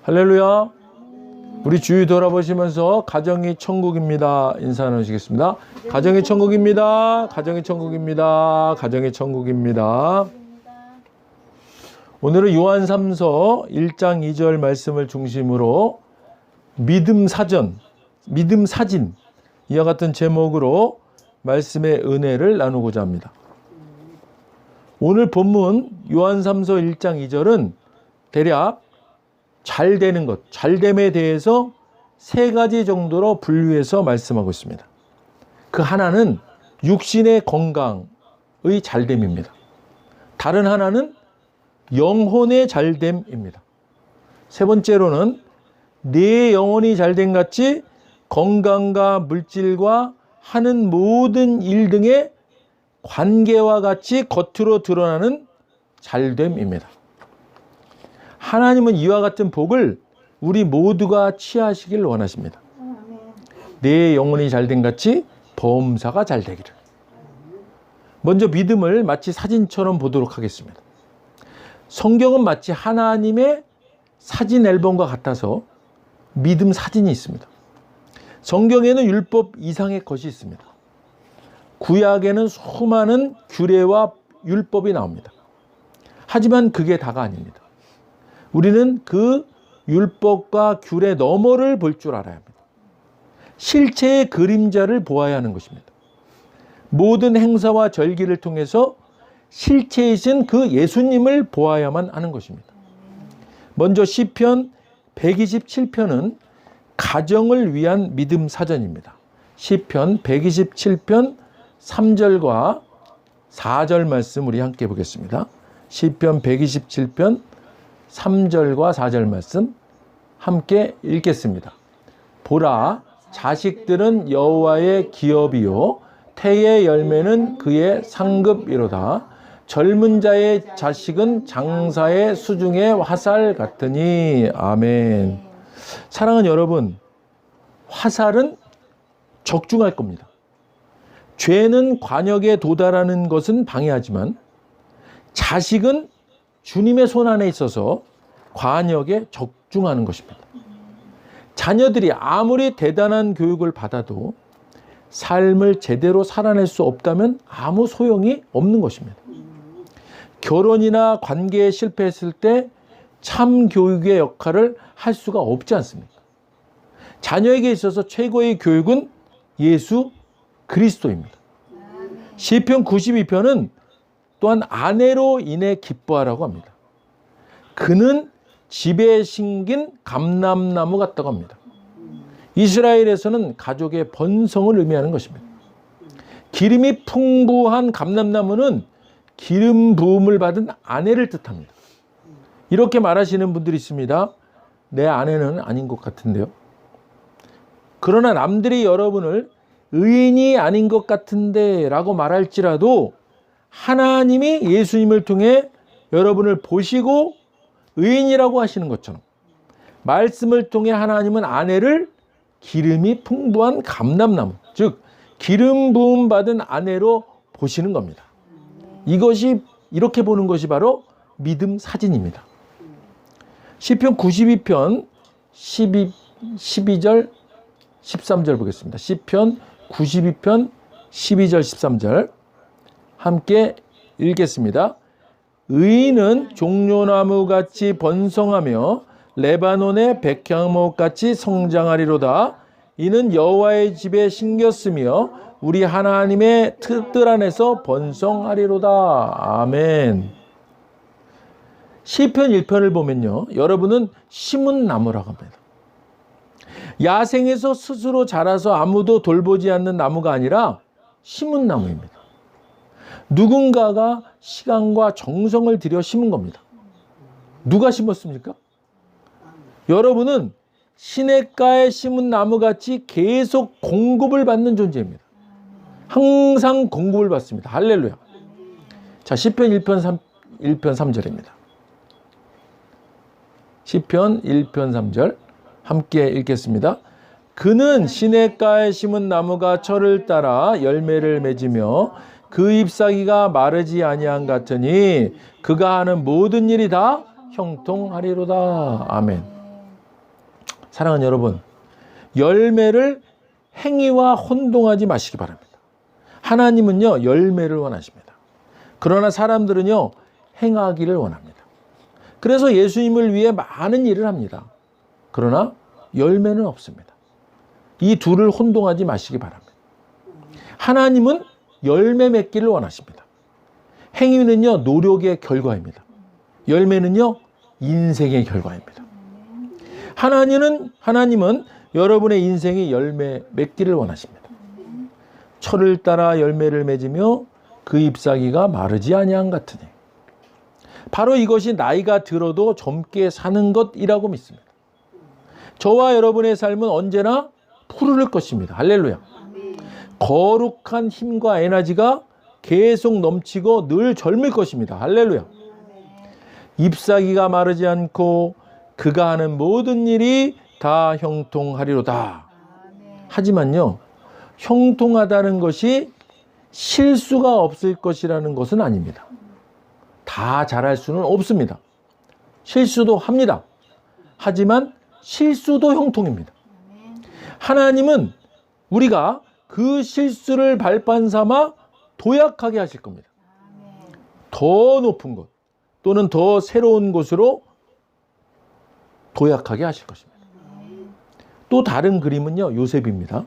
할렐루야. 우리 주위 돌아보시면서 가정이 천국입니다. 인사 나누시겠습니다. 가정이 천국입니다. 가정이 천국입니다. 가정이 천국입니다. 오늘은 요한 3서 1장 2절 말씀을 중심으로 믿음 사전, 믿음 사진 이와 같은 제목으로 말씀의 은혜를 나누고자 합니다. 오늘 본문 요한 3서 1장 2절은 대략 잘 되는 것, 잘됨에 대해서 세 가지 정도로 분류해서 말씀하고 있습니다. 그 하나는 육신의 건강의 잘됨입니다. 다른 하나는 영혼의 잘됨입니다. 세 번째로는 내 영혼이 잘됨 같이 건강과 물질과 하는 모든 일 등의 관계와 같이 겉으로 드러나는 잘됨입니다. 하나님은 이와 같은 복을 우리 모두가 취하시길 원하십니다. 내 영혼이 잘됨 같이 범사가 잘 되기를. 먼저 믿음을 마치 사진처럼 보도록 하겠습니다. 성경은 마치 하나님의 사진 앨범과 같아서 믿음 사진이 있습니다. 성경에는 율법 이상의 것이 있습니다. 구약에는 수많은 규례와 율법이 나옵니다. 하지만 그게 다가 아닙니다. 우리는 그 율법과 규례 너머를 볼 줄 알아야 합니다. 실체의 그림자를 보아야 하는 것입니다. 모든 행사와 절기를 통해서 실체이신 그 예수님을 보아야만 하는 것입니다. 먼저 시편 127편은 가정을 위한 믿음 사전입니다. 시편 127편 3절과 4절 말씀 우리 함께 보겠습니다. 시편 127편 3절과 4절 말씀 함께 읽겠습니다. 보라, 자식들은 여호와의 기업이요 태의 열매는 그의 상급이로다. 젊은 자의 자식은 장사의 수중의 화살 같으니. 아멘. 사랑하는 여러분, 화살은 적중할 겁니다. 죄는 관역에 도달하는 것은 방해하지만 자식은 주님의 손 안에 있어서 관역에 적중하는 것입니다. 자녀들이 아무리 대단한 교육을 받아도 삶을 제대로 살아낼 수 없다면 아무 소용이 없는 것입니다. 결혼이나 관계에 실패했을 때 참 교육의 역할을 할 수가 없지 않습니까? 자녀에게 있어서 최고의 교육은 예수 그리스도입니다. 시편 92편은 또한 아내로 인해 기뻐하라고 합니다. 그는 집에 심긴 감람나무 같다고 합니다. 이스라엘에서는 가족의 번성을 의미하는 것입니다. 기름이 풍부한 감람나무는 기름 부음을 받은 아내를 뜻합니다. 이렇게 말하시는 분들이 있습니다. 내 아내는 아닌 것 같은데요. 그러나 남들이 여러분을 의인이 아닌 것 같은데 라고 말할지라도 하나님이 예수님을 통해 여러분을 보시고 의인이라고 하시는 것처럼 말씀을 통해 하나님은 아내를 기름이 풍부한 감람나무, 즉 기름 부음 받은 아내로 보시는 겁니다. 이것이 이렇게 보는 것이 바로 믿음 사진입니다. 시편 92편 12절 13절 보겠습니다. 시편 92편 12절 13절 함께 읽겠습니다. 의인은 종려나무같이 번성하며 레바논의 백향목같이 성장하리로다. 이는 여호와의 집에 심겼으며 우리 하나님의 뜰 안에서 번성하리로다. 아멘. 시편 1편을 보면요, 여러분은 심은 나무라고 합니다. 야생에서 스스로 자라서 아무도 돌보지 않는 나무가 아니라 심은 나무입니다. 누군가가 시간과 정성을 들여 심은 겁니다. 누가 심었습니까? 여러분은 시냇가에 심은 나무같이 계속 공급을 받는 존재입니다. 항상 공급을 받습니다. 할렐루야. 자, 시편 1편 3절입니다. 시편 1편 3절 함께 읽겠습니다. 그는 시냇가에 심은 나무가 철을 따라 열매를 맺으며 그 잎사귀가 마르지 아니한 같으니 그가 하는 모든 일이 다 형통하리로다. 아멘. 사랑하는 여러분, 열매를 행위와 혼동하지 마시기 바랍니다. 하나님은요, 열매를 원하십니다. 그러나 사람들은요, 행하기를 원합니다. 그래서 예수님을 위해 많은 일을 합니다. 그러나 열매는 없습니다. 이 둘을 혼동하지 마시기 바랍니다. 하나님은 열매 맺기를 원하십니다. 행위는요, 노력의 결과입니다. 열매는요, 인생의 결과입니다. 하나님은 여러분의 인생이 열매 맺기를 원하십니다. 철을 따라 열매를 맺으며 그 잎사귀가 마르지 아니함 같으니, 바로 이것이 나이가 들어도 젊게 사는 것이라고 믿습니다. 저와 여러분의 삶은 언제나 푸르를 것입니다. 할렐루야. 거룩한 힘과 에너지가 계속 넘치고 늘 젊을 것입니다. 할렐루야. 잎사귀가 마르지 않고 그가 하는 모든 일이 다 형통하리로다. 하지만요, 형통하다는 것이 실수가 없을 것이라는 것은 아닙니다. 다 잘할 수는 없습니다. 실수도 합니다. 하지만 실수도 형통입니다. 하나님은 우리가 그 실수를 발판 삼아 도약하게 하실 겁니다. 더 높은 곳 또는 더 새로운 곳으로 도약하게 하실 것입니다. 또 다른 그림은요, 요셉입니다.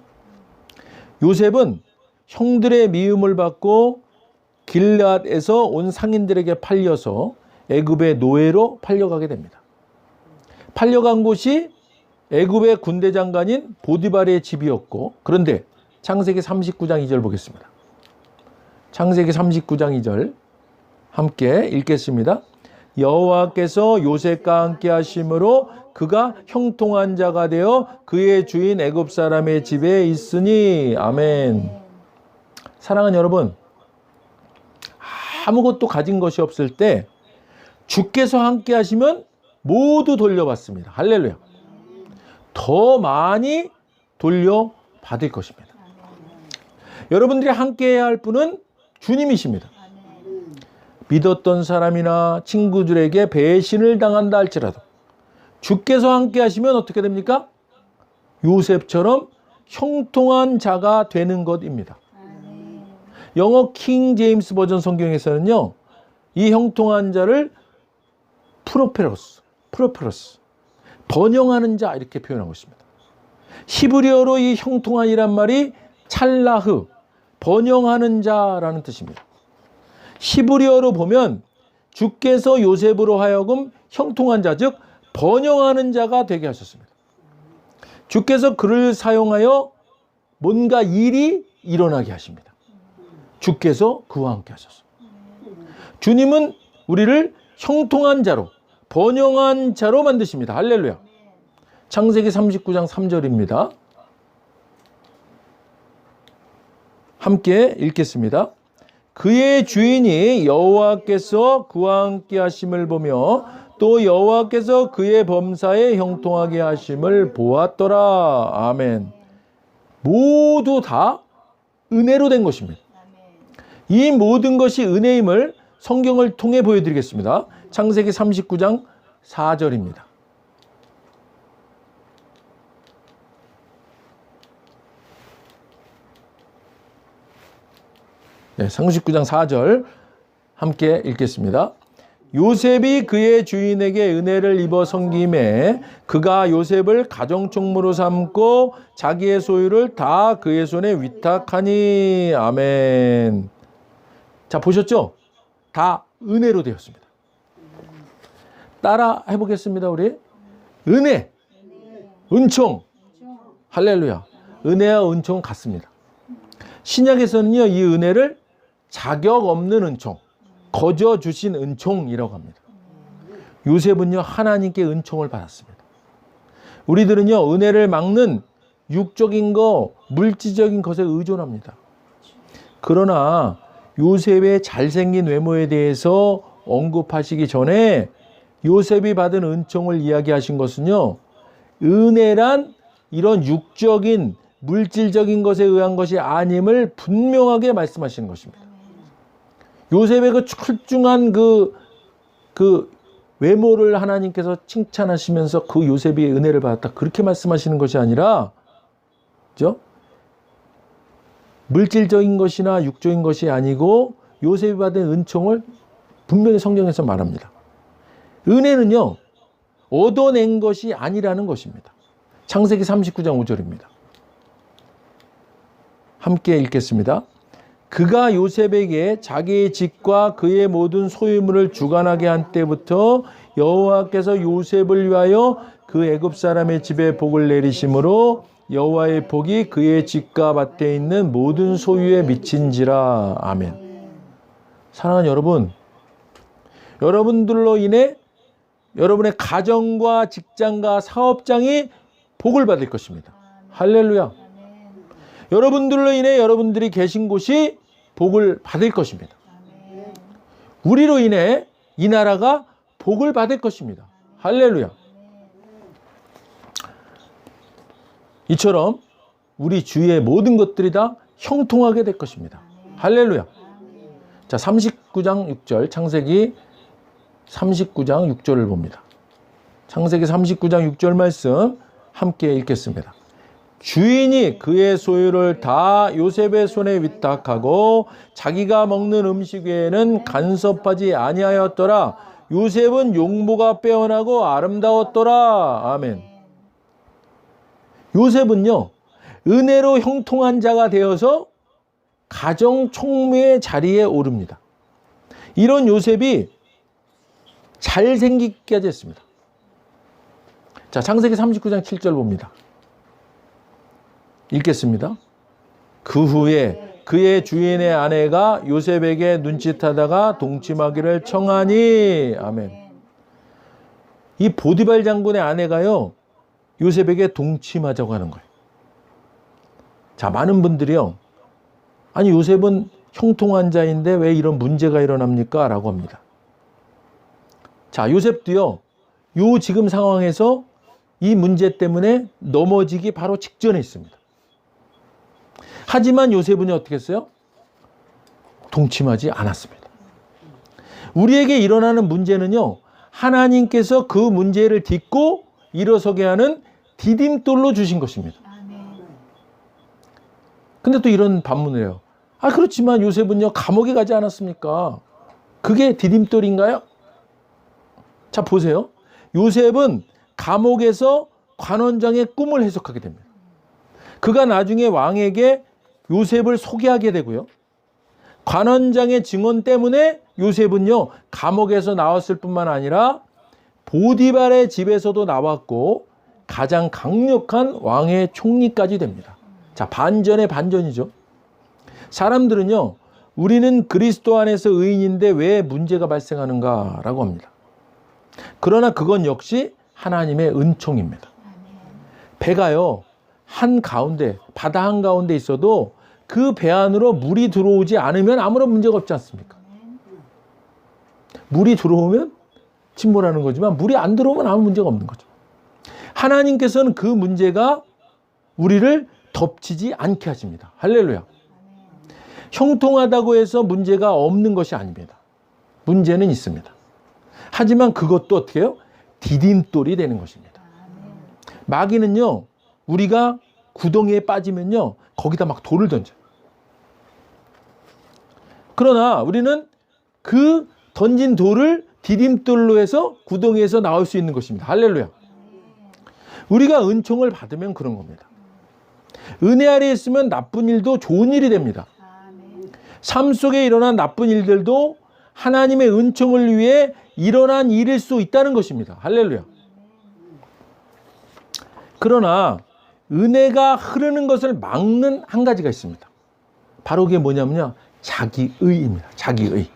요셉은 형들의 미움을 받고 길앗에서 온 상인들에게 팔려서 애굽의 노예로 팔려가게 됩니다. 팔려간 곳이 애굽의 군대 장관인 보디발의 집이었고, 그런데 창세기 39장 2절 보겠습니다. 창세기 39장 2절 함께 읽겠습니다. 여호와께서 요셉과 함께 하심으로 그가 형통한 자가 되어 그의 주인 애굽 사람의 집에 있으니. 아멘. 사랑하는 여러분, 아무것도 가진 것이 없을 때 주께서 함께 하시면 모두 돌려받습니다. 할렐루야. 더 많이 돌려받을 것입니다. 여러분들이 함께 해야 할 분은 주님이십니다. 믿었던 사람이나 친구들에게 배신을 당한다 할지라도 주께서 함께 하시면 어떻게 됩니까? 요셉처럼 형통한 자가 되는 것입니다. 영어 킹 제임스 버전 성경에서는요, 이 형통한 자를 프로페러스, 번영하는 자 이렇게 표현하고 있습니다. 히브리어로 이 형통한이란 말이 찰라흐, 번영하는 자라는 뜻입니다. 히브리어로 보면 주께서 요셉으로 하여금 형통한 자, 즉 번영하는 자가 되게 하셨습니다. 주께서 그를 사용하여 뭔가 일이 일어나게 하십니다. 주께서 그와 함께 하셨습니다. 주님은 우리를 형통한 자로, 번영한 자로 만드십니다. 할렐루야. 창세기 39장 3절입니다. 함께 읽겠습니다. 그의 주인이 여호와께서 그와 함께 하심을 보며 또 여호와께서 그의 범사에 형통하게 하심을 보았더라. 아멘. 모두 다 은혜로 된 것입니다. 이 모든 것이 은혜임을 성경을 통해 보여드리겠습니다. 창세기 39장 4절입니다. 네, 39장 4절 함께 읽겠습니다. 요셉이 그의 주인에게 은혜를 입어 섬김에 그가 요셉을 가정총무로 삼고 자기의 소유를 다 그의 손에 위탁하니. 아멘. 자, 보셨죠? 다 은혜로 되었습니다. 따라 해보겠습니다. 우리 은혜, 은총. 할렐루야. 은혜와 은총 같습니다. 신약에서는요, 이 은혜를 자격 없는 은총, 거저 주신 은총이라고 합니다. 요셉은요, 하나님께 은총을 받았습니다. 우리들은요, 은혜를 막는 육적인 거, 물질적인 것에 의존합니다. 그러나 요셉의 잘생긴 외모에 대해서 언급하시기 전에 요셉이 받은 은총을 이야기하신 것은요, 은혜란 이런 육적인 물질적인 것에 의한 것이 아님을 분명하게 말씀하시는 것입니다. 요셉의 그 철중한 그 외모를 하나님께서 칭찬하시면서 그 요셉이 은혜를 받았다, 그렇게 말씀하시는 것이 아니라, 그죠? 물질적인 것이나 육적인 것이 아니고 요셉이 받은 은총을 분명히 성경에서 말합니다. 은혜는요, 얻어낸 것이 아니라는 것입니다. 창세기 39장 5절입니다. 함께 읽겠습니다. 그가 요셉에게 자기의 집과 그의 모든 소유물을 주관하게 한 때부터 여호와께서 요셉을 위하여 그 애굽 사람의 집에 복을 내리심으로 여호와의 복이 그의 집과 밭에 있는 모든 소유에 미친지라. 아멘. 사랑하는 여러분, 여러분들로 인해 여러분의 가정과 직장과 사업장이 복을 받을 것입니다. 할렐루야. 여러분들로 인해 여러분들이 계신 곳이 복을 받을 것입니다. 우리로 인해 이 나라가 복을 받을 것입니다. 할렐루야. 이처럼 우리 주위의 모든 것들이 다 형통하게 될 것입니다. 할렐루야. 자, 39장 6절, 창세기 39장 6절을 봅니다. 창세기 39장 6절 말씀 함께 읽겠습니다. 주인이 그의 소유를 다 요셉의 손에 위탁하고 자기가 먹는 음식 외에는 간섭하지 아니하였더라. 요셉은 용모가 빼어나고 아름다웠더라. 아멘. 요셉은요, 은혜로 형통한 자가 되어서 가정 총무의 자리에 오릅니다. 이런 요셉이 잘생기게 됐습니다. 자, 창세기 39장 7절 봅니다. 읽겠습니다. 그 후에 그의 주인의 아내가 요셉에게 눈짓하다가 동침하기를 청하니. 아멘. 이 보디발 장군의 아내가요, 요셉에게 동침하자고 하는 거예요. 자, 많은 분들이요, 아니 요셉은 형통한 자인데 왜 이런 문제가 일어납니까? 라고 합니다. 자, 요셉도요, 요 지금 상황에서 이 문제 때문에 넘어지기 바로 직전에 있습니다. 하지만 요셉은 어떻게 했어요? 동침하지 않았습니다. 우리에게 일어나는 문제는요, 하나님께서 그 문제를 딛고 일어서게 하는 디딤돌로 주신 것입니다. 근데 또 이런 반문을 해요. 아, 그렇지만 요셉은요, 감옥에 가지 않았습니까? 그게 디딤돌인가요? 자, 보세요. 요셉은 감옥에서 관원장의 꿈을 해석하게 됩니다. 그가 나중에 왕에게 요셉을 소개하게 되고요. 관원장의 증언 때문에 요셉은요, 감옥에서 나왔을 뿐만 아니라 보디발의 집에서도 나왔고 가장 강력한 왕의 총리까지 됩니다. 자, 반전의 반전이죠. 사람들은요, 우리는 그리스도 안에서 의인인데 왜 문제가 발생하는가라고 합니다. 그러나 그건 역시 하나님의 은총입니다. 배가요, 한가운데, 바다 한가운데 있어도 그 배 안으로 물이 들어오지 않으면 아무런 문제가 없지 않습니까? 물이 들어오면 침몰하는 거지만 물이 안 들어오면 아무 문제가 없는 거죠. 하나님께서는 그 문제가 우리를 덮치지 않게 하십니다. 할렐루야. 형통하다고 해서 문제가 없는 것이 아닙니다. 문제는 있습니다. 하지만 그것도 어떻게 해요? 디딤돌이 되는 것입니다. 마귀는요, 우리가 구덩이에 빠지면요, 거기다 막 돌을 던져요. 그러나 우리는 그 던진 돌을 디딤돌로 해서 구덩이에서 나올 수 있는 것입니다. 할렐루야. 우리가 은총을 받으면 그런 겁니다. 은혜 아래에 있으면 나쁜 일도 좋은 일이 됩니다. 삶 속에 일어난 나쁜 일들도 하나님의 은총을 위해 일어난 일일 수 있다는 것입니다. 할렐루야. 그러나 은혜가 흐르는 것을 막는 한 가지가 있습니다. 바로 그게 뭐냐면요, 자기의입니다. 자기의.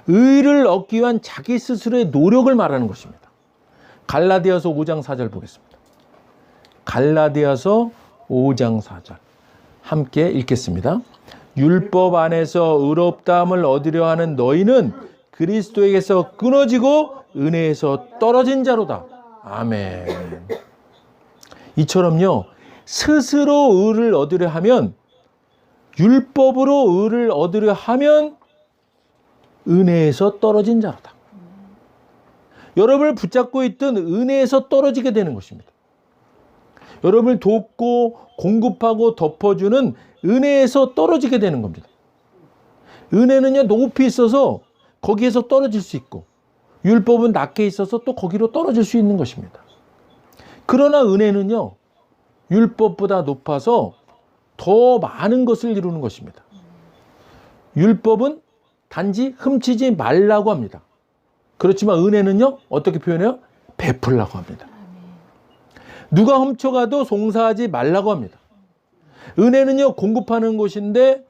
의를 얻기 위한 자기 스스로의 노력을 말하는 것입니다. 갈라디아서 5장 4절 보겠습니다. 갈라디아서 5장 4절 함께 읽겠습니다. 율법 안에서 의롭다함을 얻으려 하는 너희는 그리스도에게서 끊어지고 은혜에서 떨어진 자로다. 아멘. 이처럼요, 스스로 의를 얻으려 하면, 율법으로 의를 얻으려 하면 은혜에서 떨어진 자로다. 여러분을 붙잡고 있던 은혜에서 떨어지게 되는 것입니다. 여러분을 돕고 공급하고 덮어주는 은혜에서 떨어지게 되는 겁니다. 은혜는요, 높이 있어서 거기에서 떨어질 수 있고, 율법은 낮게 있어서 또 거기로 떨어질 수 있는 것입니다. 그러나 은혜는요, 율법보다 높아서 더 많은 것을 이루는 것입니다. 율법은 단지 훔치지 말라고 합니다. 그렇지만 은혜는요, 어떻게 표현해요? 베풀라고 합니다. 누가 훔쳐가도 송사하지 말라고 합니다. 은혜는요, 공급하는 곳인데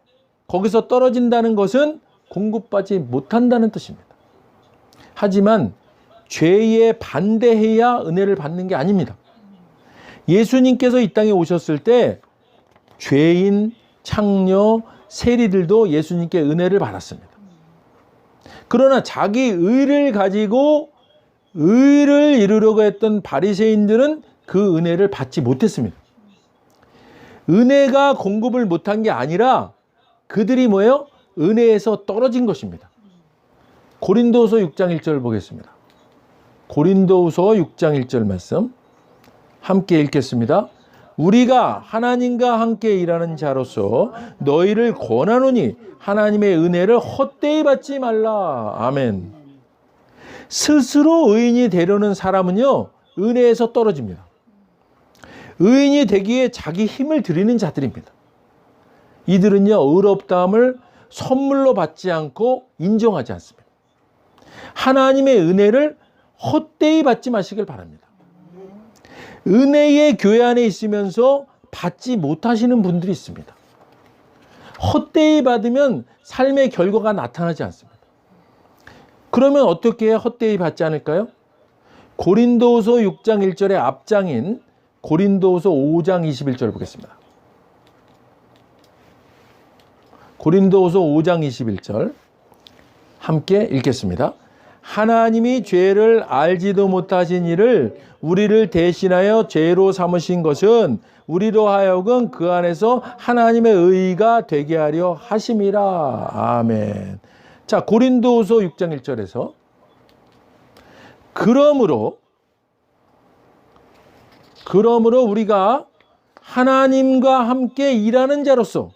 거기서 떨어진다는 것은 공급받지 못한다는 뜻입니다. 하지만 죄에 반대해야 은혜를 받는 게 아닙니다. 예수님께서 이 땅에 오셨을 때 죄인, 창녀, 세리들도 예수님께 은혜를 받았습니다. 그러나 자기 의를 가지고 의를 이루려고 했던 바리새인들은 그 은혜를 받지 못했습니다. 은혜가 공급을 못한 게 아니라 그들이 뭐예요? 은혜에서 떨어진 것입니다. 고린도후서 6장 1절 보겠습니다. 고린도후서 6장 1절 말씀 함께 읽겠습니다. 우리가 하나님과 함께 일하는 자로서 너희를 권하노니 하나님의 은혜를 헛되이 받지 말라. 아멘. 스스로 의인이 되려는 사람은요, 은혜에서 떨어집니다. 의인이 되기에 자기 힘을 들이는 자들입니다. 이들은요, 의롭다함을 선물로 받지 않고 인정하지 않습니다. 하나님의 은혜를 헛되이 받지 마시길 바랍니다. 은혜의 교회 안에 있으면서 받지 못하시는 분들이 있습니다. 헛되이 받으면 삶의 결과가 나타나지 않습니다. 그러면 어떻게 헛되이 받지 않을까요? 고린도후서 6장 1절의 앞장인 고린도후서 5장 21절 보겠습니다. 고린도후서 5장 21절 함께 읽겠습니다. 하나님이 죄를 알지도 못하신 이를 우리를 대신하여 죄로 삼으신 것은 우리로 하여금 그 안에서 하나님의 의가 되게 하려 하심이라. 아멘. 자, 고린도후서 6장 1절에서 그러므로 우리가 하나님과 함께 일하는 자로서,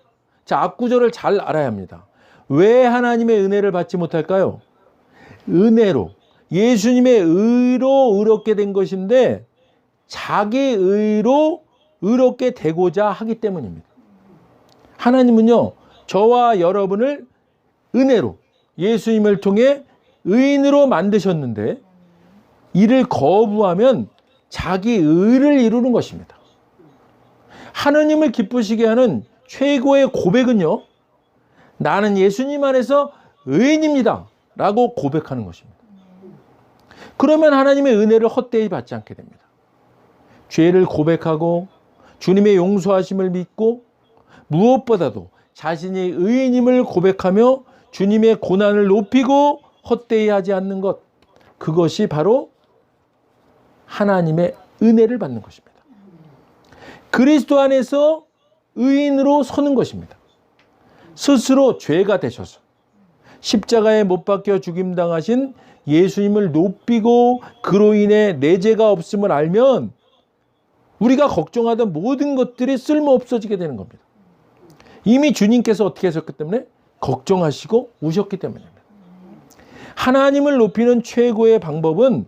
자, 앞구절을 잘 알아야 합니다. 왜 하나님의 은혜를 받지 못할까요? 은혜로, 예수님의 의로 의롭게 된 것인데 자기 의로 의롭게 되고자 하기 때문입니다. 하나님은요, 저와 여러분을 은혜로 예수님을 통해 의인으로 만드셨는데 이를 거부하면 자기 의를 이루는 것입니다. 하나님을 기쁘시게 하는 최고의 고백은요, 나는 예수님 안에서 의인입니다 라고 고백하는 것입니다. 그러면 하나님의 은혜를 헛되이 받지 않게 됩니다. 죄를 고백하고 주님의 용서하심을 믿고 무엇보다도 자신이 의인임을 고백하며 주님의 고난을 높이고 헛되이 하지 않는 것, 그것이 바로 하나님의 은혜를 받는 것입니다. 그리스도 안에서 의인으로 서는 것입니다. 스스로 죄가 되셔서 십자가에 못 박혀 죽임당하신 예수님을 높이고 그로 인해 내 죄가 없음을 알면 우리가 걱정하던 모든 것들이 쓸모없어지게 되는 겁니다. 이미 주님께서 어떻게 하셨기 때문에? 걱정하시고 우셨기 때문입니다. 하나님을 높이는 최고의 방법은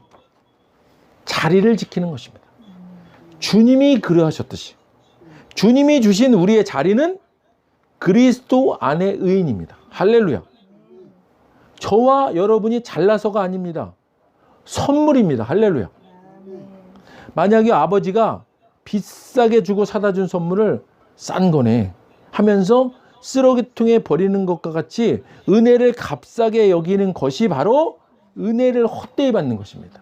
자리를 지키는 것입니다. 주님이 그러하셨듯이 주님이 주신 우리의 자리는 그리스도 안의 의인입니다. 할렐루야. 저와 여러분이 잘나서가 아닙니다. 선물입니다. 할렐루야. 만약에 아버지가 비싸게 주고 사다 준 선물을 싼 거네 하면서 쓰레기통에 버리는 것과 같이 은혜를 값싸게 여기는 것이 바로 은혜를 헛되이 받는 것입니다.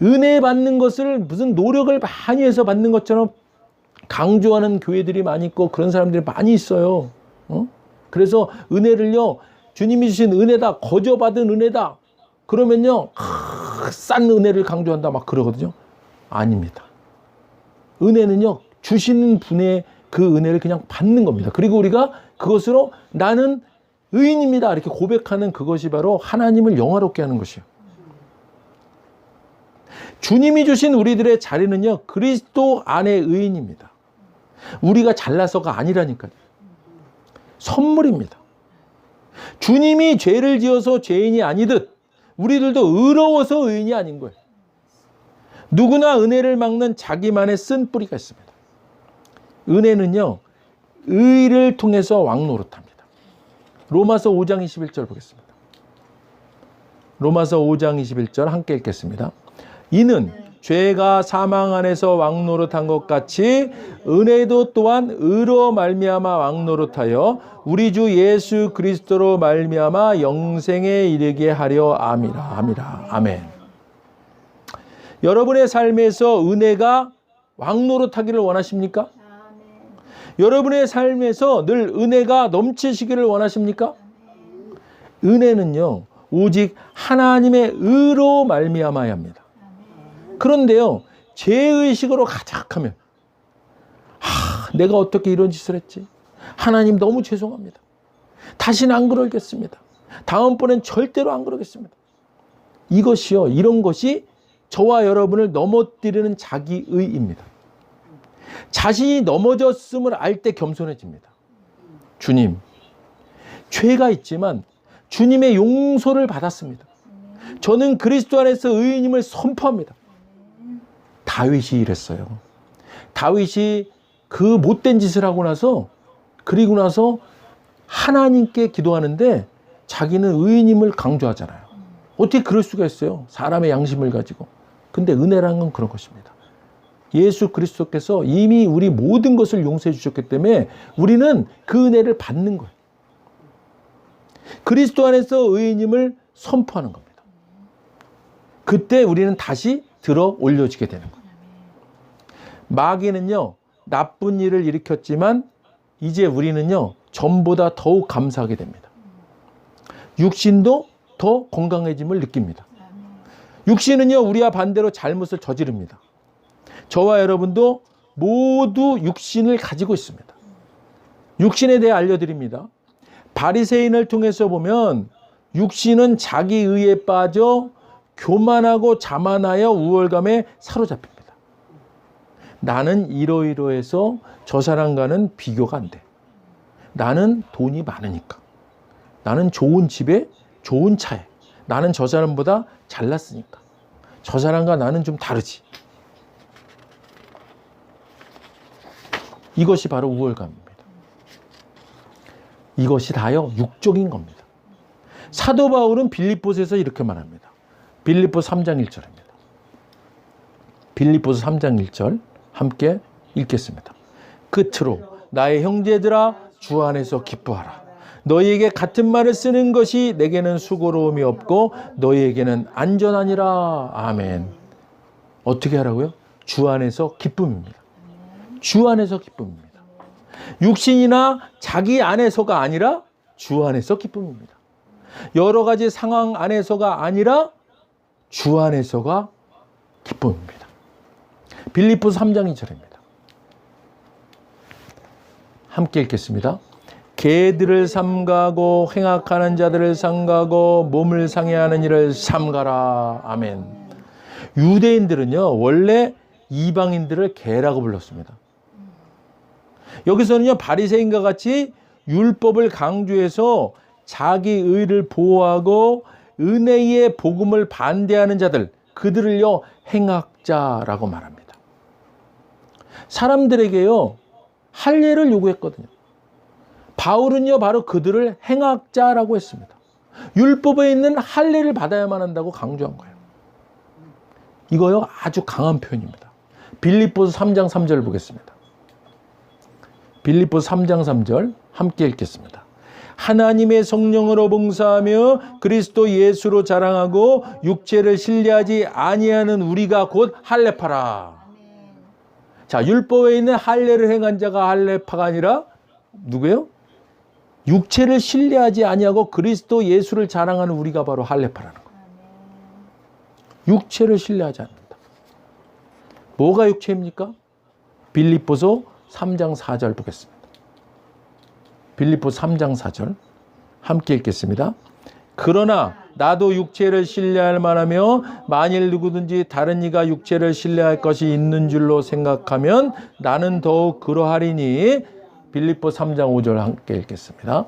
은혜 받는 것을 무슨 노력을 많이 해서 받는 것처럼 강조하는 교회들이 많이 있고 그런 사람들이 많이 있어요. 그래서 은혜를요, 주님이 주신 은혜다, 거저 받은 은혜다 그러면요, 싼 은혜를 강조한다 막 그러거든요. 아닙니다. 은혜는요, 주시는 분의 그 은혜를 그냥 받는 겁니다. 그리고 우리가 그것으로 나는 의인입니다. 이렇게 고백하는 그것이 바로 하나님을 영화롭게 하는 것이에요. 주님이 주신 우리들의 자리는요, 그리스도 안의 의인입니다. 우리가 잘나서가 아니라니까요. 선물입니다. 주님이 죄를 지어서 죄인이 아니듯 우리들도 의로워서 의인이 아닌 거예요. 누구나 은혜를 막는 자기만의 쓴 뿌리가 있습니다. 은혜는요, 의를 통해서 왕노릇합니다. 로마서 5장 21절 보겠습니다. 로마서 5장 21절 함께 읽겠습니다. 이는 죄가 사망 안에서 왕노릇한 것 같이 은혜도 또한 의로 말미암아 왕노릇하여 우리 주 예수 그리스도로 말미암아 영생에 이르게 하려 함이라. 함이라. 아멘. 여러분의 삶에서 은혜가 왕노릇하기를 원하십니까? 여러분의 삶에서 늘 은혜가 넘치시기를 원하십니까? 은혜는요, 오직 하나님의 의로 말미암아야 합니다. 그런데요, 죄의식으로 가득하면 내가 어떻게 이런 짓을 했지? 하나님 너무 죄송합니다. 다시는 안 그러겠습니다. 다음번엔 절대로 안 그러겠습니다. 이것이요, 이런 것이 저와 여러분을 넘어뜨리는 자기의입니다. 자신이 넘어졌음을 알 때 겸손해집니다. 주님, 죄가 있지만 주님의 용서를 받았습니다. 저는 그리스도 안에서 의인임을 선포합니다. 다윗이 이랬어요. 다윗이 그 못된 짓을 하고 나서, 그리고 나서 하나님께 기도하는데 자기는 의인임을 강조하잖아요. 어떻게 그럴 수가 있어요? 사람의 양심을 가지고. 근데 은혜라는 건 그런 것입니다. 예수 그리스도께서 이미 우리 모든 것을 용서해 주셨기 때문에 우리는 그 은혜를 받는 거예요. 그리스도 안에서 의인임을 선포하는 겁니다. 그때 우리는 다시 들어 올려지게 되는 거예요. 마귀는요, 나쁜 일을 일으켰지만 이제 우리는요, 전보다 더욱 감사하게 됩니다. 육신도 더 건강해짐을 느낍니다. 육신은요, 우리와 반대로 잘못을 저지릅니다. 저와 여러분도 모두 육신을 가지고 있습니다. 육신에 대해 알려드립니다. 바리새인을 통해서 보면 육신은 자기 의에 빠져 교만하고 자만하여 우월감에 사로잡힙니다. 나는 이러이러해서 저 사람과는 비교가 안 돼. 나는 돈이 많으니까. 나는 좋은 집에 좋은 차에. 나는 저 사람보다 잘났으니까. 저 사람과 나는 좀 다르지. 이것이 바로 우월감입니다. 이것이 다요, 육적인 겁니다. 사도 바울은 빌립보서에서 이렇게 말합니다. 빌립보서 3장 1절입니다. 빌립보서 3장 1절 함께 읽겠습니다. 끝으로 나의 형제들아, 주 안에서 기뻐하라. 너희에게 같은 말을 쓰는 것이 내게는 수고로움이 없고 너희에게는 안전하니라. 아멘. 어떻게 하라고요? 주 안에서 기쁨입니다. 주 안에서 기쁨입니다. 육신이나 자기 안에서가 아니라 주 안에서 기쁨입니다. 여러 가지 상황 안에서가 아니라 주 안에서가 기쁨입니다. 빌립보서 3장 2절입니다. 함께 읽겠습니다. 개들을 삼가고 행악하는 자들을 삼가고 몸을 상해하는 일을 삼가라. 아멘. 유대인들은요, 원래 이방인들을 개라고 불렀습니다. 여기서는요, 바리새인과 같이 율법을 강조해서 자기 의를 보호하고 은혜의 복음을 반대하는 자들, 그들을요, 행악자라고 말합니다. 사람들에게요, 할례를 요구했거든요. 바울은요, 바로 그들을 행악자라고 했습니다. 율법에 있는 할례를 받아야만 한다고 강조한 거예요. 이거요, 아주 강한 표현입니다. 빌립보서 3장 3절 보겠습니다. 빌립보서 3장 3절 함께 읽겠습니다. 하나님의 성령으로 봉사하며 그리스도 예수로 자랑하고 육체를 신뢰하지 아니하는 우리가 곧 할례파라. 자, 율법에 있는 할례를 행한 자가 할례파가 아니라 누구예요? 육체를 신뢰하지 아니하고 그리스도 예수를 자랑하는 우리가 바로 할례파라는 거예요. 육체를 신뢰하지 않는다. 뭐가 육체입니까? 빌립보서 3장 4절 보겠습니다. 빌립보서 3장 4절 함께 읽겠습니다. 그러나 나도 육체를 신뢰할 만하며 만일 누구든지 다른 이가 육체를 신뢰할 것이 있는 줄로 생각하면 나는 더욱 그러하리니. 빌립보 3장 5절 함께 읽겠습니다.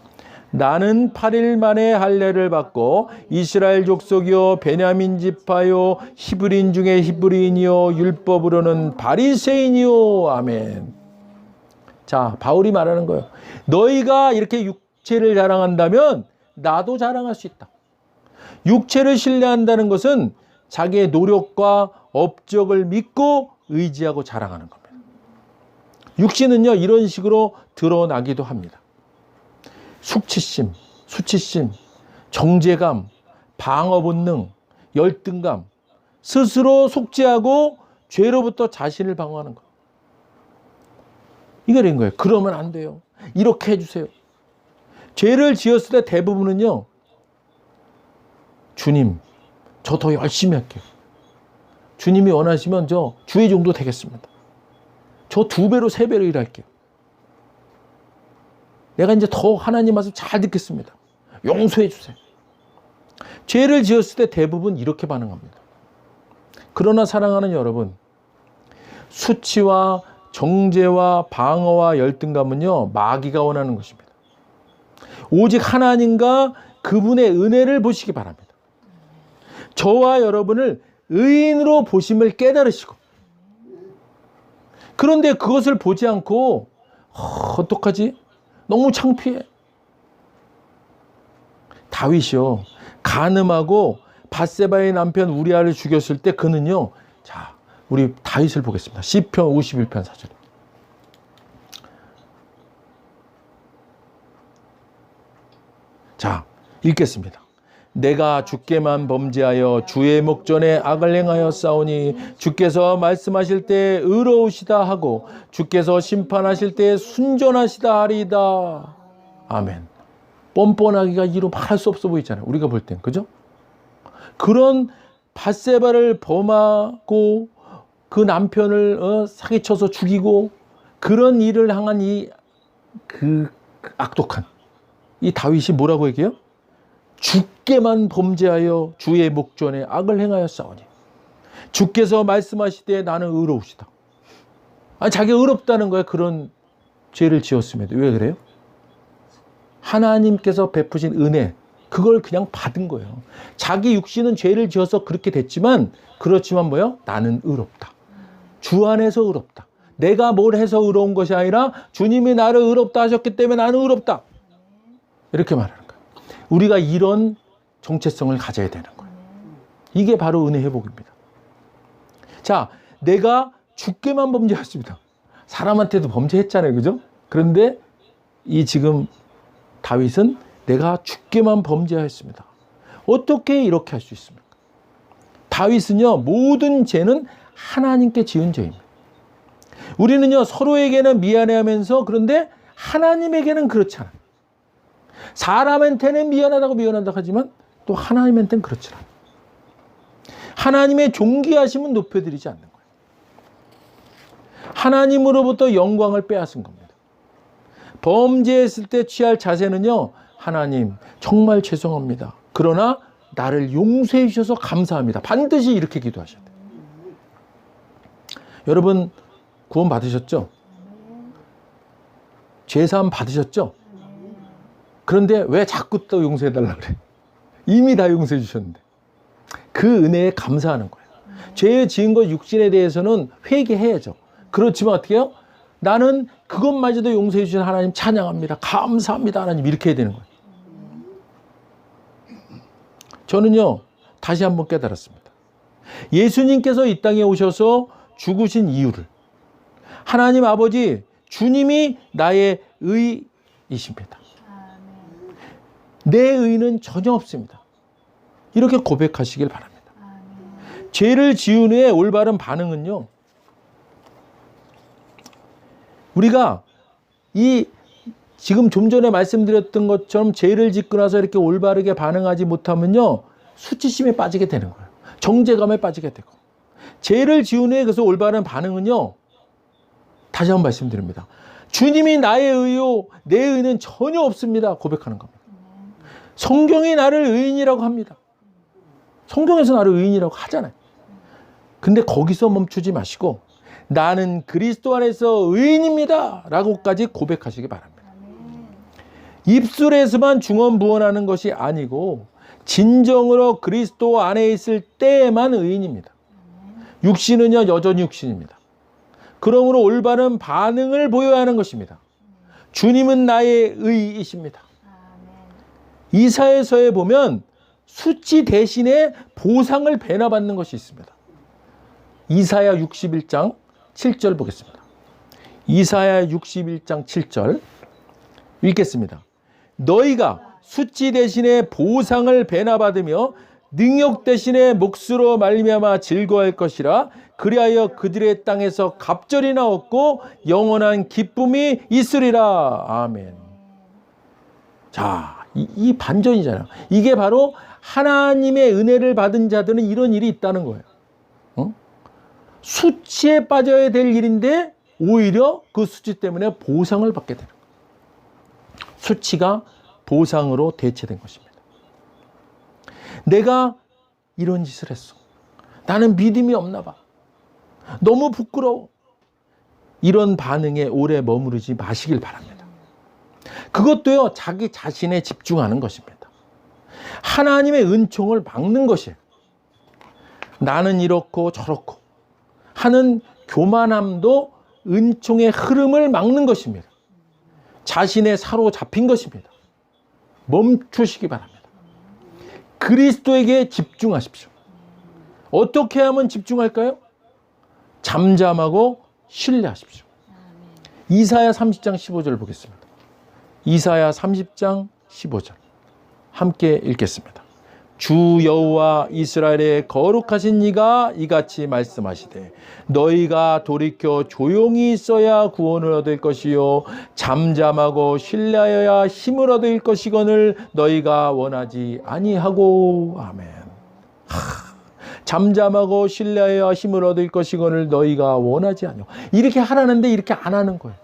나는 8일 만에 할례를 받고 이스라엘 족속이요 베냐민 지파요 히브리인 중에 히브리인이요 율법으로는 바리새인이요. 아멘. 자, 바울이 말하는 거예요. 너희가 이렇게 육체를 자랑한다면 나도 자랑할 수 있다. 육체를 신뢰한다는 것은 자기의 노력과 업적을 믿고 의지하고 자랑하는 겁니다. 육신은요, 이런 식으로 드러나기도 합니다. 수치심, 정죄감, 방어 본능, 열등감, 스스로 속죄하고 죄로부터 자신을 방어하는 것. 이게 된 거예요. 그러면 안 돼요. 이렇게 해주세요. 죄를 지었을 때 대부분은요, 주님, 저 더 열심히 할게요. 주님이 원하시면 저 주의 정도 되겠습니다. 저 2배로 3배로 일할게요. 내가 이제 더 하나님 말씀 잘 듣겠습니다. 용서해 주세요. 죄를 지었을 때 대부분 이렇게 반응합니다. 그러나 사랑하는 여러분, 수치와 정죄와 방어와 열등감은요, 마귀가 원하는 것입니다. 오직 하나님과 그분의 은혜를 보시기 바랍니다. 저와 여러분을 의인으로 보심을 깨달으시고, 그런데 그것을 보지 않고 어떡하지? 너무 창피해. 다윗이요, 간음하고 밧세바의 남편 우리아를 죽였을 때 그는요, 자, 우리 다윗을 보겠습니다. 시편 51편 4절. 자, 읽겠습니다. 내가 주께만 범죄하여 주의 목전에 악을 행하여 싸우니 주께서 말씀하실 때 의로우시다 하고 주께서 심판하실 때 순전하시다 하리이다. 아멘. 뻔뻔하기가 이로 말할 수 없어 보이잖아요. 우리가 볼 땐. 그죠? 그런 밧세바를 범하고 그 남편을 사기쳐서 죽이고 그런 일을 향한 그 악독한 이 다윗이 뭐라고 얘기해요? 주께만 범죄하여 주의 목전에 악을 행하여 싸우니 주께서 말씀하시되 나는 의로우시다. 아니, 자기가 의롭다는 거야. 그런 죄를 지었음에도. 왜 그래요? 하나님께서 베푸신 은혜, 그걸 그냥 받은 거예요. 자기 육신은 죄를 지어서 그렇게 됐지만, 그렇지만 뭐요? 나는 의롭다. 주 안에서 의롭다. 내가 뭘 해서 의로운 것이 아니라 주님이 나를 의롭다 하셨기 때문에 나는 의롭다. 이렇게 말하는 거예요. 우리가 이런 정체성을 가져야 되는 거예요. 이게 바로 은혜 회복입니다. 자, 내가 주께만 범죄했습니다. 사람한테도 범죄했잖아요. 그죠? 그런데 이 지금 다윗은 내가 주께만 범죄하였습니다. 어떻게 이렇게 할 수 있습니까? 다윗은요, 모든 죄는 하나님께 지은 죄입니다. 우리는요, 서로에게는 미안해하면서 그런데 하나님에게는 그렇지 않아요. 사람한테는 미안하다고 하지만 또 하나님한테는 그렇지 않아요. 하나님의 존귀하심은 높여드리지 않는 거예요. 하나님으로부터 영광을 빼앗은 겁니다. 범죄했을 때 취할 자세는요, 하나님 정말 죄송합니다. 그러나 나를 용서해 주셔서 감사합니다. 반드시 이렇게 기도하셔야 돼요. 여러분 구원 받으셨죠? 죄사함 받으셨죠? 그런데 왜 자꾸 또 용서해 달라고 그래? 이미 다 용서해 주셨는데. 그 은혜에 감사하는 거예요. 죄 지은 것 육신에 대해서는 회개해야죠. 그렇지만 어떻게 해요? 나는 그것마저도 용서해 주신 하나님 찬양합니다. 감사합니다. 하나님 이렇게 해야 되는 거예요. 저는요, 다시 한번 깨달았습니다. 예수님께서 이 땅에 오셔서 죽으신 이유를, 하나님 아버지 주님이 나의 의이십니다. 내 의는 전혀 없습니다. 이렇게 고백하시길 바랍니다. 죄를 지은 후에 올바른 반응은요, 우리가 지금 좀 전에 말씀드렸던 것처럼 죄를 짓고 나서 이렇게 올바르게 반응하지 못하면요, 수치심에 빠지게 되는 거예요. 정죄감에 빠지게 되고. 죄를 지은 후에 그래서 올바른 반응은요, 다시 한번 말씀드립니다. 주님이 나의 의요, 내 의는 전혀 없습니다. 고백하는 겁니다. 성경이 나를 의인이라고 합니다. 성경에서 나를 의인이라고 하잖아요. 근데 거기서 멈추지 마시고 나는 그리스도 안에서 의인입니다 라고까지 고백하시기 바랍니다. 입술에서만 중언부언하는 것이 아니고 진정으로 그리스도 안에 있을 때에만 의인입니다. 육신은요 여전히 육신입니다. 그러므로 올바른 반응을 보여야 하는 것입니다. 주님은 나의 의이십니다. 이사야서에 보면 수치 대신에 보상을 배나받는 것이 있습니다. 이사야 61장 7절 보겠습니다. 이사야 61장 7절 읽겠습니다. 너희가 수치 대신에 보상을 배나받으며 능욕 대신에 몫으로 말미암아 즐거워할 것이라. 그리하여 그들의 땅에서 갑절이나 얻고 영원한 기쁨이 있으리라. 아멘. 자, 이 반전이잖아요. 이게 바로 하나님의 은혜를 받은 자들은 이런 일이 있다는 거예요. 수치에 빠져야 될 일인데 오히려 그 수치 때문에 보상을 받게 되는 거예요. 수치가 보상으로 대체된 것입니다. 내가 이런 짓을 했어. 나는 믿음이 없나 봐. 너무 부끄러워. 이런 반응에 오래 머무르지 마시길 바랍니다. 그것도요, 자기 자신에 집중하는 것입니다. 하나님의 은총을 막는 것이에요. 나는 이렇고 저렇고 하는 교만함도 은총의 흐름을 막는 것입니다. 자신의 사로잡힌 것입니다. 멈추시기 바랍니다. 그리스도에게 집중하십시오. 어떻게 하면 집중할까요? 잠잠하고 신뢰하십시오. 이사야 30장 15절 보겠습니다. 이사야 30장 15절 함께 읽겠습니다. 주 여호와 이스라엘의 거룩하신 이가 이같이 말씀하시되 너희가 돌이켜 조용히 있어야 구원을 얻을 것이요 잠잠하고 신뢰하여야 힘을 얻을 것이거늘 너희가 원하지 아니하고. 아멘. 잠잠하고 신뢰하여야 힘을 얻을 것이거늘 너희가 원하지 아니하고. 이렇게 하라는데 이렇게 안 하는 거예요.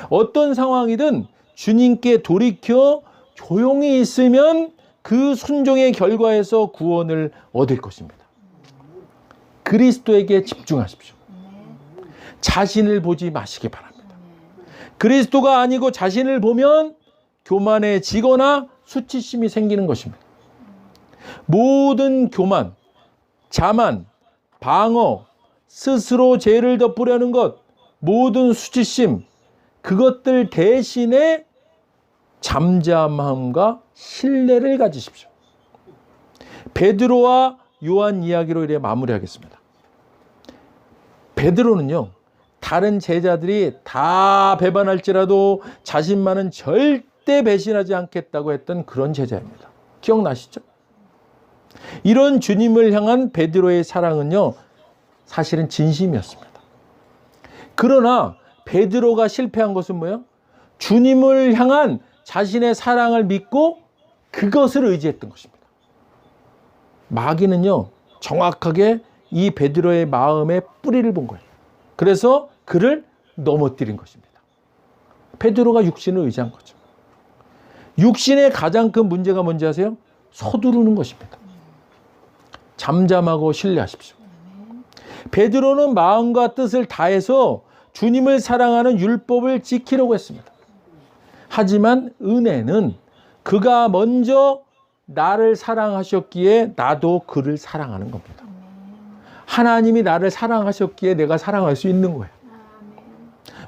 어떤 상황이든 주님께 돌이켜 조용히 있으면 그 순종의 결과에서 구원을 얻을 것입니다. 그리스도에게 집중하십시오. 자신을 보지 마시기 바랍니다. 그리스도가 아니고 자신을 보면 교만해지거나 수치심이 생기는 것입니다. 모든 교만, 자만, 방어, 스스로 죄를 덮으려는 것, 모든 수치심, 그것들 대신에 잠잠함과 신뢰를 가지십시오. 베드로와 요한 이야기로 이래 마무리하겠습니다. 베드로는요, 다른 제자들이 다 배반할지라도 자신만은 절대 배신하지 않겠다고 했던 그런 제자입니다. 기억나시죠? 이런 주님을 향한 베드로의 사랑은요, 사실은 진심이었습니다. 그러나 베드로가 실패한 것은 뭐예요? 주님을 향한 자신의 사랑을 믿고 그것을 의지했던 것입니다. 마귀는요, 정확하게 이 베드로의 마음에 뿌리를 본 거예요. 그래서 그를 넘어뜨린 것입니다. 베드로가 육신을 의지한 거죠. 육신의 가장 큰 문제가 뭔지 아세요? 서두르는 것입니다. 잠잠하고 신뢰하십시오. 베드로는 마음과 뜻을 다해서 주님을 사랑하는 율법을 지키려고 했습니다. 하지만 은혜는 그가 먼저 나를 사랑하셨기에 나도 그를 사랑하는 겁니다. 하나님이 나를 사랑하셨기에 내가 사랑할 수 있는 거예요.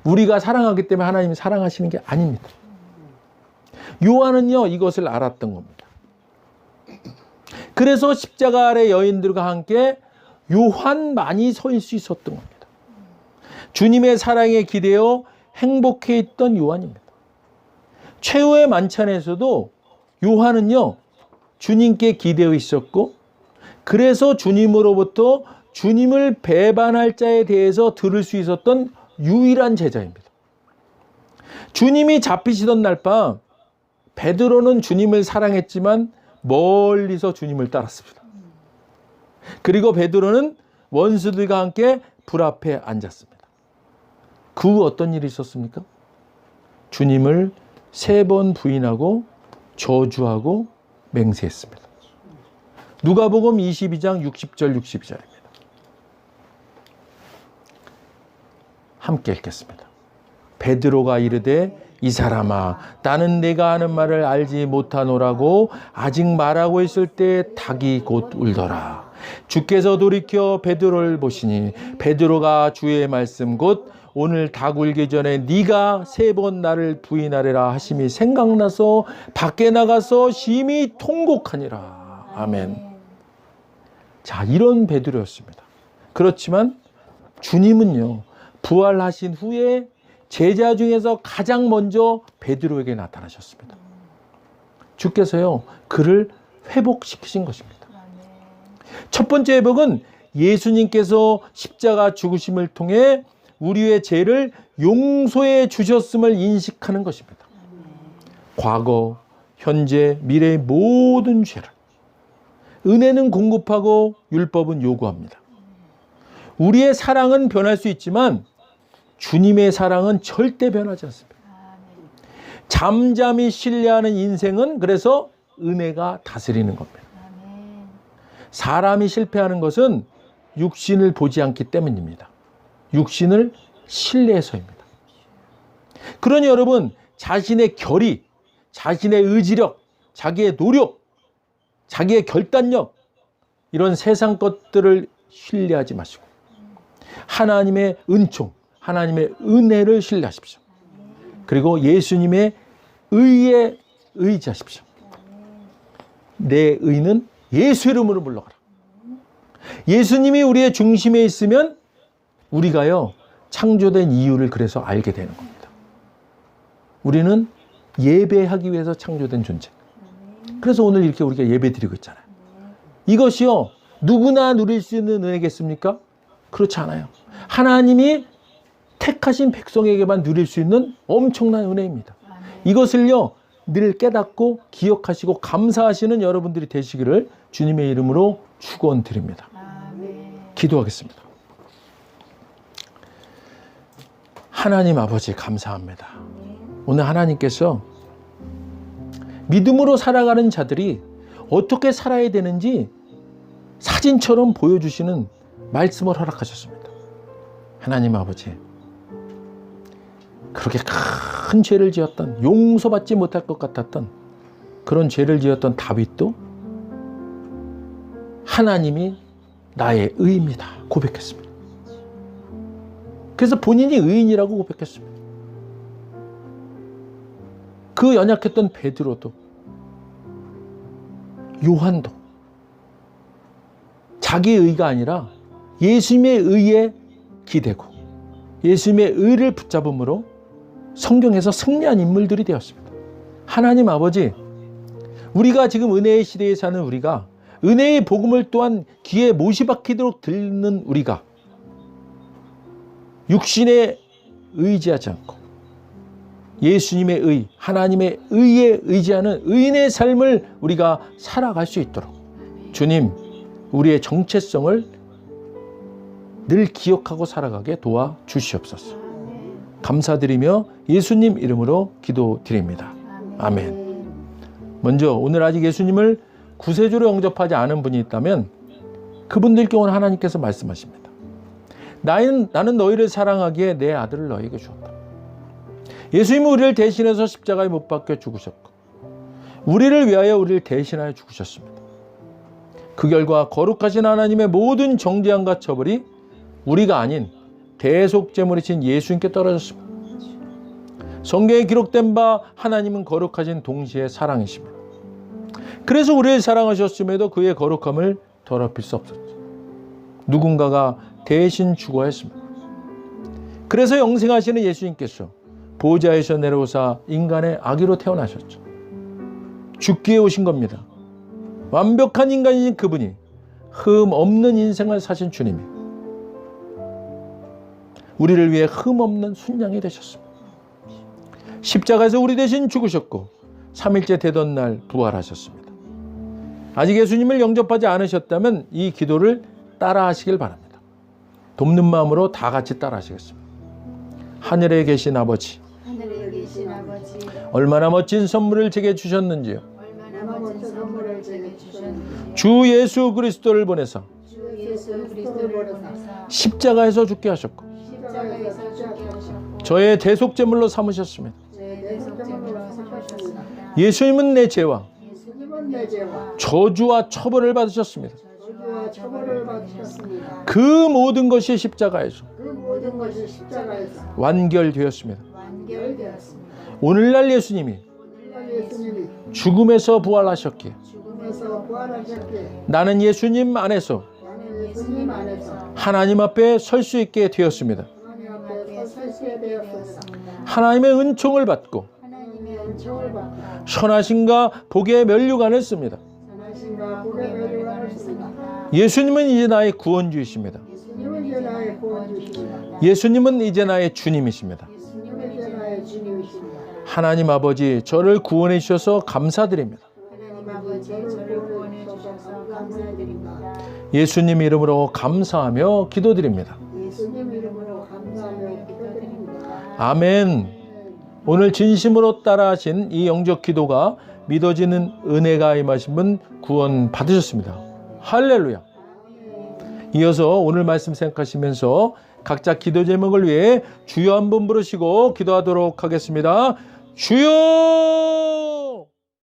우리가 사랑하기 때문에 하나님이 사랑하시는 게 아닙니다. 요한은요, 이것을 알았던 겁니다. 그래서 십자가 아래 여인들과 함께 요한만이 설 수 있었던 겁니다. 주님의 사랑에 기대어 행복해 있던 요한입니다. 최후의 만찬에서도 요한은요, 주님께 기대어 있었고, 그래서 주님으로부터 주님을 배반할 자에 대해서 들을 수 있었던 유일한 제자입니다. 주님이 잡히시던 날 밤 베드로는 주님을 사랑했지만 멀리서 주님을 따랐습니다. 그리고 베드로는 원수들과 함께 불 앞에 앉았습니다. 그 후 어떤 일이 있었습니까? 주님을 3번 부인하고 저주하고 맹세했습니다. 누가복음 22장 60절 62절입니다. 함께 읽겠습니다. 베드로가 이르되 이 사람아 나는 네가 하는 말을 알지 못하노라고 아직 말하고 있을 때 닭이 곧 울더라. 주께서 돌이켜 베드로를 보시니 베드로가 주의 말씀 곧 오늘 닭 울기 전에 네가 3번 나를 부인하리라 하심이 생각나서 밖에 나가서 심히 통곡하니라. 아멘. 자, 이런 베드로였습니다. 그렇지만 주님은요, 부활하신 후에 제자 중에서 가장 먼저 베드로에게 나타나셨습니다. 주께서요, 그를 회복시키신 것입니다. 첫 번째 회복은 예수님께서 십자가 죽으심을 통해 우리의 죄를 용서해 주셨음을 인식하는 것입니다. 과거, 현재, 미래의 모든 죄를. 은혜는 공급하고 율법은 요구합니다. 우리의 사랑은 변할 수 있지만 주님의 사랑은 절대 변하지 않습니다. 잠잠히 신뢰하는 인생은 그래서 은혜가 다스리는 겁니다. 사람이 실패하는 것은 육신을 보지 않기 때문입니다. 육신을 신뢰해서입니다. 그러니 여러분, 자신의 결의, 자신의 의지력, 자기의 노력, 자기의 결단력, 이런 세상 것들을 신뢰하지 마시고 하나님의 은총, 하나님의 은혜를 신뢰하십시오. 그리고 예수님의 의에 의지하십시오. 내 의는 예수 이름으로 물러가라. 예수님이 우리의 중심에 있으면 우리가요, 창조된 이유를 그래서 알게 되는 겁니다. 우리는 예배하기 위해서 창조된 존재. 그래서 오늘 이렇게 우리가 예배 드리고 있잖아요. 이것이요, 누구나 누릴 수 있는 은혜겠습니까? 그렇지 않아요. 하나님이 택하신 백성에게만 누릴 수 있는 엄청난 은혜입니다. 이것을요, 늘 깨닫고 기억하시고 감사하시는 여러분들이 되시기를 주님의 이름으로 축원드립니다. 기도하겠습니다. 하나님 아버지 감사합니다. 오늘 하나님께서 믿음으로 살아가는 자들이 어떻게 살아야 되는지 사진처럼 보여주시는 말씀을 허락하셨습니다. 하나님 아버지, 그렇게 큰 죄를 지었던, 용서받지 못할 것 같았던 그런 죄를 지었던 다윗도 하나님이 나의 의입니다 고백했습니다. 그래서 본인이 의인이라고 고백했습니다. 그 연약했던 베드로도, 요한도 자기의 의가 아니라 예수님의 의에 기대고 예수님의 의를 붙잡음으로 성경에서 승리한 인물들이 되었습니다. 하나님 아버지, 우리가 지금 은혜의 시대에 사는 우리가, 은혜의 복음을 또한 귀에 못이 박히도록 듣는 우리가 육신에 의지하지 않고 예수님의 의, 하나님의 의에 의지하는 의인의 삶을 우리가 살아갈 수 있도록 주님, 우리의 정체성을 늘 기억하고 살아가게 도와주시옵소서. 감사드리며 예수님 이름으로 기도드립니다. 아멘. 먼저 오늘 아직 예수님을 구세주로 영접하지 않은 분이 있다면 그분들 경우는 하나님께서 말씀하십니다. 나는 너희를 사랑하기에 내 아들을 너희에게 주었다. 예수님은 우리를 대신해서 십자가에 못 박혀 죽으셨고 우리를 위하여 우리를 대신하여 죽으셨습니다. 그 결과 거룩하신 하나님의 모든 정죄함과 처벌이 우리가 아닌 대속제물이신 예수님께 떨어졌습니다. 성경에 기록된 바 하나님은 거룩하신 동시에 사랑이십니다. 그래서 우리를 사랑하셨음에도 그의 거룩함을 더럽힐 수 없었죠. 누군가가 대신 죽어야 했습니다. 그래서 영생하시는 예수님께서 보좌에서 내려오사 인간의 아기로 태어나셨죠. 죽기 위해 오신 겁니다. 완벽한 인간이신 그분이 흠 없는 인생을 사신 주님이 우리를 위해 흠 없는 순양이 되셨습니다. 십자가에서 우리 대신 죽으셨고 3일째 되던 날 부활하셨습니다. 아직 예수님을 영접하지 않으셨다면 이 기도를 따라 하시길 바랍니다. 돕는 마음으로 다 같이 따라 하시겠습니다. 하늘에 계신 아버지, 얼마나 멋진 선물을 제게 주셨는지요. 얼마나 멋진 선물을 제게 주셨는지. 주 예수 그리스도를 보내서 주 예수 그리스도를 보내서 십자가에서 죽게 하셨고 십자가에서 죽게 하셨고 저의 대속제물로 삼으셨습니다. 제 대속제물로 삼으셨습니다. 예수님은 내 죄와 예수님은 내 죄와 저주와 처벌을 받으셨습니다. 저주와 처벌을 받으셨습니다. 그 모든 것이 십자가에서 그 모든 것이 십자가에서 완결되었습니다. 완결되었습니다. 오늘날 예수님이 오늘날 예수님이 죽음에서 부활하셨기에 죽음에서 부활하셨기에 나는 예수님 안에서 나는 예수님 안에서 하나님 앞에 설 수 있게 되었습니다. 하나님 앞에 설 수 있게 되었습니다. 하나님의 은총을 받고 하나님의 은총을 받고 선하심과 복의 면류관을 씁니다. 선하심과 복의 멸류관을 씁니다. 예수님은 이제 나의 구원주이십니다. 예수님은 이제 나의 구원주십니다. 예수님은 이제 나의 주님이십니다. 예수님은 이제 나의 주님이십니다. 하나님 아버지, 저를 구원해 주셔서 감사드립니다. 하나님 아버지 저를 구원해 주셔서 감사드립니다. 예수님 이름으로 감사하며 기도드립니다. 예수님 이름으로 감사하며 기도드립니다. 아멘. 오늘 진심으로 따라하신 이 영적 기도가 믿어지는 은혜가 임하신 분 구원 받으셨습니다. 할렐루야. 이어서 오늘 말씀 생각하시면서 각자 기도 제목을 위해 주여 한번 부르시고 기도하도록 하겠습니다. 주여!